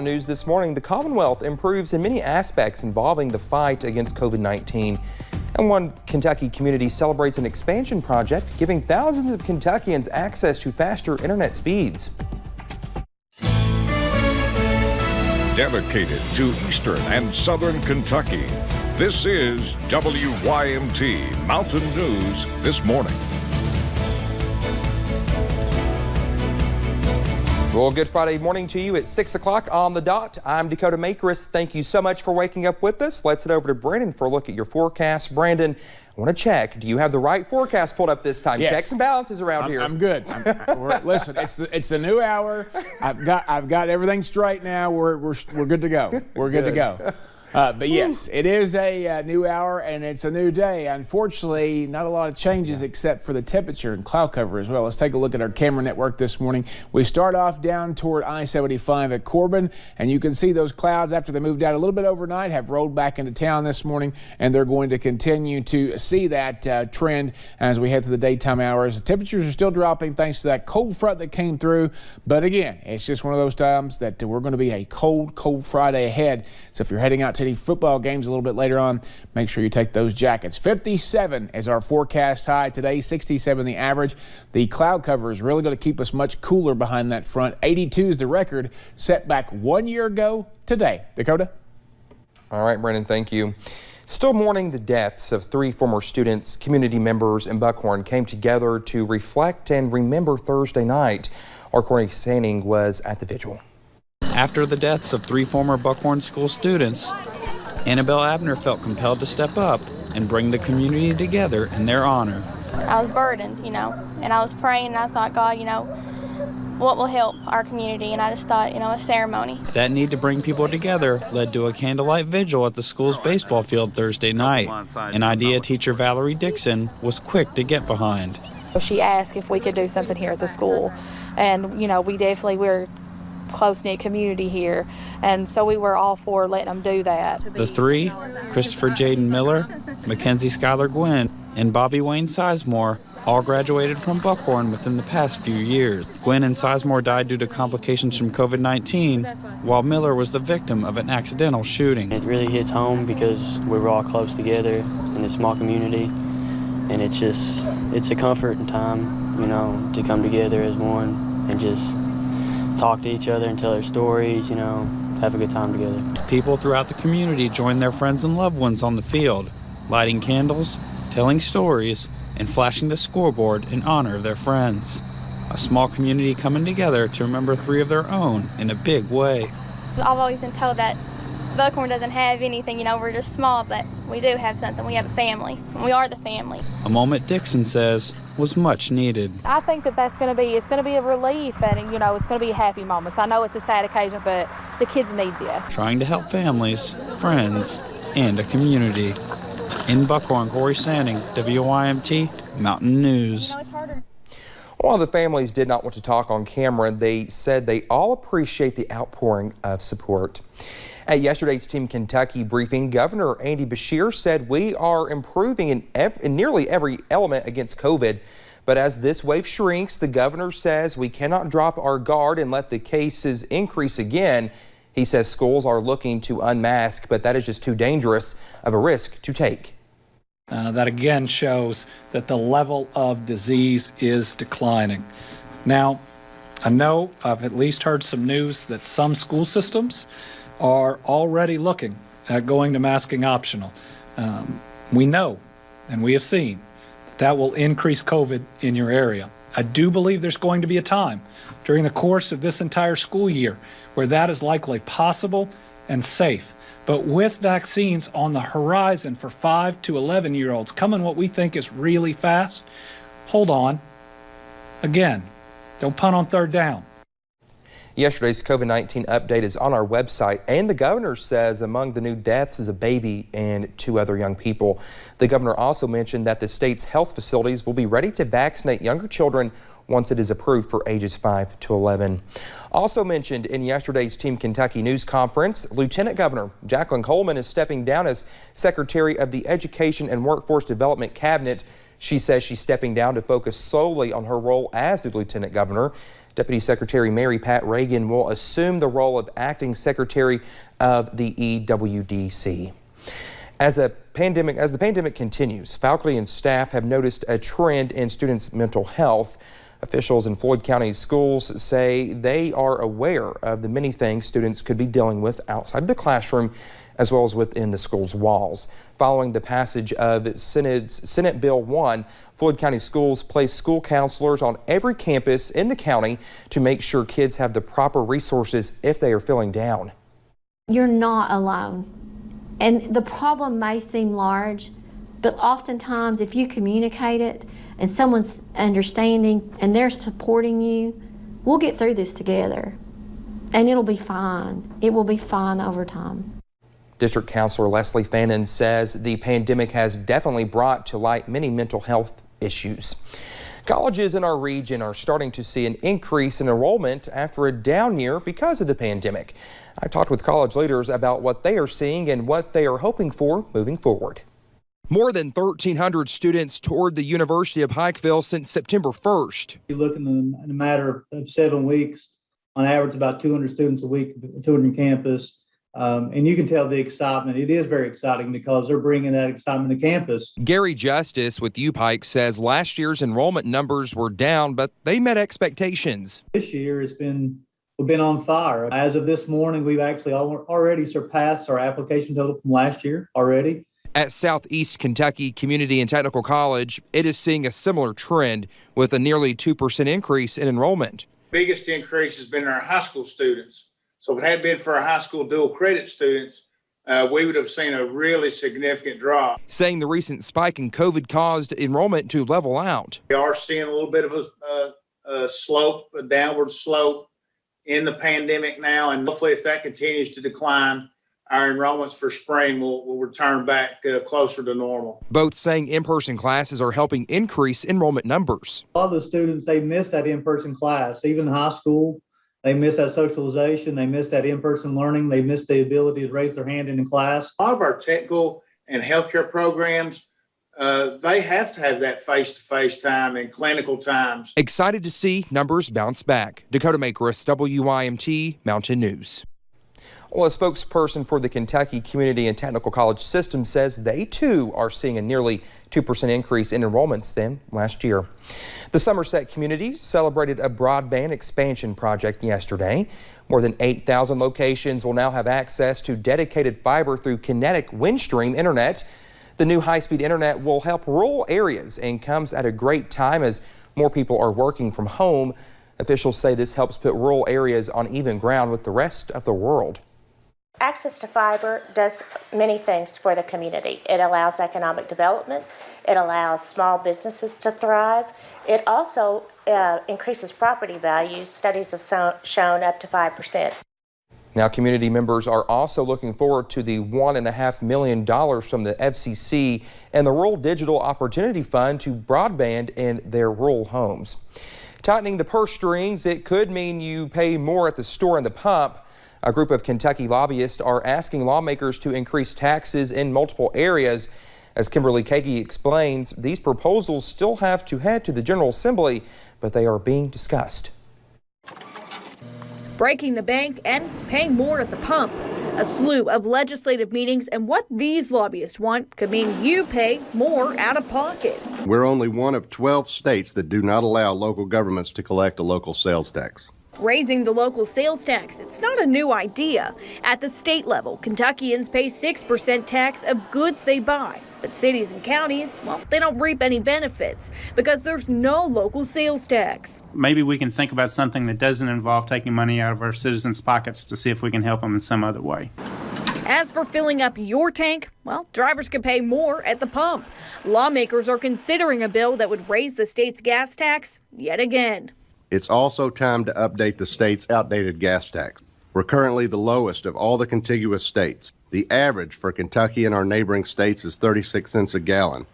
News this morning, the Commonwealth improves in many aspects involving the fight against COVID-19. And one Kentucky community celebrates an expansion project, giving thousands of Kentuckians access to faster internet speeds. Dedicated to Eastern and Southern Kentucky, this is WYMT Mountain News this morning. Well, good Friday morning to you at 6 o'clock on the dot. I'm Dakota Makris. Thank you so much for waking up with us. Let's head over to Brandon for a look at your forecast. Brandon, I want to check. Do you have the right forecast pulled up this time? Yes. Checks and balances around here. I'm good. Listen, it's a new hour. I've got everything straight now. We're good to go. We're good to go. But yes, it is a new hour and it's a new day. Unfortunately, not a lot of changes except for the temperature and cloud cover as well. Let's take a look at our camera network this morning. We start off down toward I-75 at Corbin, and you can see those clouds after they moved out a little bit overnight have rolled back into town this morning, and they're going to continue to see that trend as we head through the daytime hours. The temperatures are still dropping thanks to that cold front that came through, but again, it's just one of those times that we're going to be a cold Friday ahead. So if you're heading out to any football games a little bit later on, make sure you take those jackets. 57 is our forecast high today, 67 the average. The cloud cover is really going to keep us much cooler behind that front. 82 is the record set back 1 year ago today. Dakota? All right, Brandon, thank you. Still mourning the deaths of 3 former students, community members in Buckhorn came together to reflect and remember Thursday night. Our Courtney Sanning was at the vigil. After the deaths of 3 former Buckhorn School students, Annabelle Abner felt compelled to step up and bring the community together in their honor. I was burdened, and I was praying, and I thought, God, what will help our community? And I just thought, a ceremony. That need to bring people together led to a candlelight vigil at the school's baseball field Thursday night, an idea teacher Valerie Dixon was quick to get behind. She asked if we could do something here at the school, and, we're close-knit community here, and so we were all for letting them do that. The 3, Christopher Jaden Miller, Mackenzie Skylar Gwynn, and Bobby Wayne Sizemore, all graduated from Buckhorn within the past few years. Gwynn and Sizemore died due to complications from COVID-19, while Miller was the victim of an accidental shooting. It really hits home because we were all close together in a small community, and it's a comfort and time, to come together as one and just talk to each other and tell their stories, have a good time together. People throughout the community joined their friends and loved ones on the field, lighting candles, telling stories, and flashing the scoreboard in honor of their friends. A small community coming together to remember 3 of their own in a big way. I've always been told that Buckhorn doesn't have anything, we're just small, but we do have something. We have a family, and we are the family. A moment Dixon says was much needed. I think it's going to be a relief, and it's going to be a happy moment. I know it's a sad occasion, but the kids need this. Trying to help families, friends, and a community. In Buckhorn, Corey Sanning, WYMT Mountain News. While the families did not want to talk on camera, they said they all appreciate the outpouring of support. At yesterday's Team Kentucky briefing, Governor Andy Beshear said we are improving in nearly every element against COVID. But as this wave shrinks, the governor says we cannot drop our guard and let the cases increase again. He says schools are looking to unmask, but that is just too dangerous of a risk to take. That again shows that the level of disease is declining. Now, I know I've at least heard some news that some school systems are already looking at going to masking optional. We know and we have seen that will increase COVID in your area. I do believe there's going to be a time during the course of this entire school year where that is likely possible and safe. But with vaccines on the horizon for 5 to 11-year-olds coming what we think is really fast, hold on. Again, don't punt on third down. Yesterday's COVID-19 update is on our website, and the governor says among the new deaths is a baby and 2 other young people. The governor also mentioned that the state's health facilities will be ready to vaccinate younger children once it is approved for ages 5 to 11. Also mentioned in yesterday's Team Kentucky news conference, Lieutenant Governor Jacqueline Coleman is stepping down as Secretary of the Education and Workforce Development Cabinet. She says she's stepping down to focus solely on her role as the Lieutenant Governor. Deputy Secretary Mary Pat Reagan will assume the role of acting secretary of the EWDC. As the pandemic continues, faculty and staff have noticed a trend in students' mental health. Officials in Floyd County schools say they are aware of the many things students could be dealing with outside the classroom as well as within the school's walls. Following the passage of Senate Bill 1, Floyd County schools place school counselors on every campus in the county to make sure kids have the proper resources if they are feeling down. You're not alone. And the problem may seem large, but oftentimes if you communicate it and someone's understanding and they're supporting you, we'll get through this together and it'll be fine. It will be fine over time. District Counselor Leslie Fannin says the pandemic has definitely brought to light many mental health issues. Colleges in our region are starting to see an increase in enrollment after a down year because of the pandemic. I talked with college leaders about what they are seeing and what they are hoping for moving forward. More than 1,300 students toured the University of Pikeville since September 1st. You look in a matter of 7 weeks, on average about 200 students a week touring campus. And you can tell the excitement. It is very exciting because they're bringing that excitement to campus. Gary Justice with UPike says last year's enrollment numbers were down, but they met expectations. This year we've been on fire. As of this morning, we've actually already surpassed our application total from last year already. At Southeast Kentucky Community and Technical College, it is seeing a similar trend with a nearly 2% increase in enrollment. Biggest increase has been in our high school students. So if it had been for our high school dual credit students, we would have seen a really significant drop. Saying the recent spike in COVID caused enrollment to level out. We are seeing a little bit of a downward slope in the pandemic now, and hopefully if that continues to decline, our enrollments for spring will return back closer to normal. Both saying in-person classes are helping increase enrollment numbers. A lot of the students, they miss that in-person class, even in high school. They miss that socialization. They miss that in-person learning. They miss the ability to raise their hand in class. A lot of our technical and healthcare programs, they have to have that face-to-face time and clinical times. Excited to see numbers bounce back. Dakota Makris, WYMT Mountain News. Well, a spokesperson for the Kentucky Community and Technical College System says they too are seeing a nearly 2% increase in enrollments than last year. The Somerset community celebrated a broadband expansion project yesterday. More than 8,000 locations will now have access to dedicated fiber through kinetic Windstream internet. The new high-speed internet will help rural areas and comes at a great time as more people are working from home. Officials say this helps put rural areas on even ground with the rest of the world. Access to fiber does many things for the community. It allows economic development. It allows small businesses to thrive. It also increases property values. Studies have shown up to 5%. Now, community members are also looking forward to the $1.5 million from the FCC and the Rural Digital Opportunity Fund to broadband in their rural homes. Tightening the purse strings, it could mean you pay more at the store and the pump. A group of Kentucky lobbyists are asking lawmakers to increase taxes in multiple areas. As Kimberly Kagi explains, these proposals still have to head to the General Assembly, but they are being discussed. Breaking the bank and paying more at the pump. A slew of legislative meetings, and what these lobbyists want could mean you pay more out of pocket. We're only one of 12 states that do not allow local governments to collect a local sales tax. Raising the local sales tax, it's not a new idea. At the state level, Kentuckians pay 6% tax of goods they buy. But cities and counties, well, they don't reap any benefits because there's no local sales tax. Maybe we can think about something that doesn't involve taking money out of our citizens' pockets to see if we can help them in some other way. As for filling up your tank, well, drivers could pay more at the pump. Lawmakers are considering a bill that would raise the state's gas tax yet again. It's also time to update the state's outdated gas tax. We're currently the lowest of all the contiguous states. The average for Kentucky and our neighboring states is 36 cents a gallon.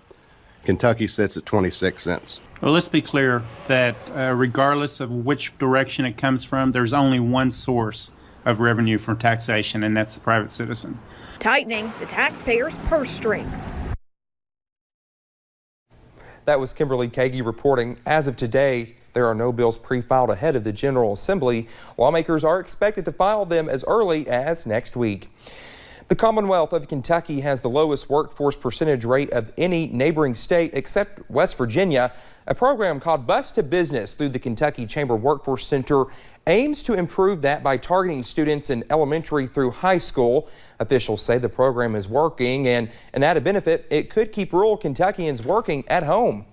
Kentucky sits at 26 cents. Well, let's be clear that regardless of which direction it comes from, there's only one source of revenue from taxation, and that's the private citizen. Tightening the taxpayers' purse strings. That was Kimberly Kagi reporting. As of today, There are no bills pre-filed ahead of the General Assembly. Lawmakers are expected to file them as early as next week. The Commonwealth of Kentucky has the lowest workforce percentage rate of any neighboring state except West Virginia. A program called Bus to Business through the Kentucky Chamber Workforce Center aims to improve that by targeting students in elementary through high school. Officials say the program is working, and an added benefit, it could keep rural Kentuckians working at home.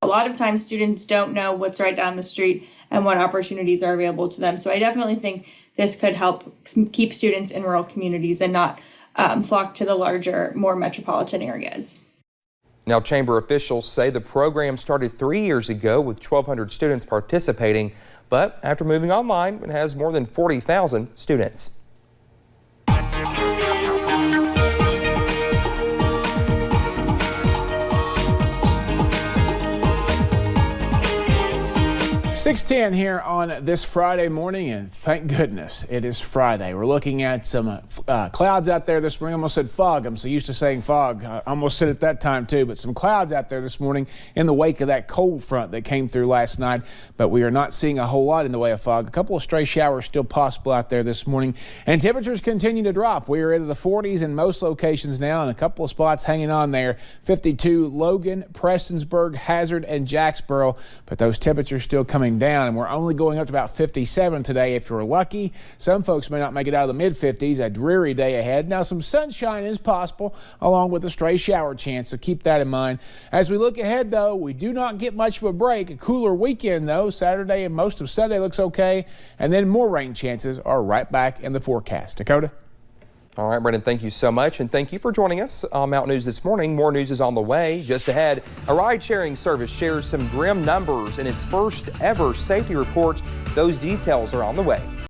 A lot of times students don't know what's right down the street and what opportunities are available to them. So I definitely think this could help keep students in rural communities and not flock to the larger, more metropolitan areas. Now, Chamber officials say the program started 3 years ago with 1,200 students participating, but after moving online, it has more than 40,000 students. 6:10 here on this Friday morning, and thank goodness it is Friday. We're looking at some clouds out there this morning. I almost said fog. I'm so used to saying fog. I almost said it that time too, but some clouds out there this morning in the wake of that cold front that came through last night, but we are not seeing a whole lot in the way of fog. A couple of stray showers still possible out there this morning, and temperatures continue to drop. We are into the 40s in most locations now, and a couple of spots hanging on there. 52 Logan, Prestonsburg, Hazard, and Jacksboro, but those temperatures still coming down, and we're only going up to about 57 today if you're lucky. Some folks may not make it out of the mid-50s. A dreary day ahead. Now, some sunshine is possible along with a stray shower chance, so keep that in mind. As we look ahead, though, we do not get much of a break. A cooler weekend, though. Saturday and most of Sunday looks okay, and then more rain chances are right back in the forecast. Dakota? All right, Brendan, thank you so much, and thank you for joining us on Mountain News this morning. More news is on the way. Just ahead, a ride-sharing service shares some grim numbers in its first ever safety report. Those details are on the way.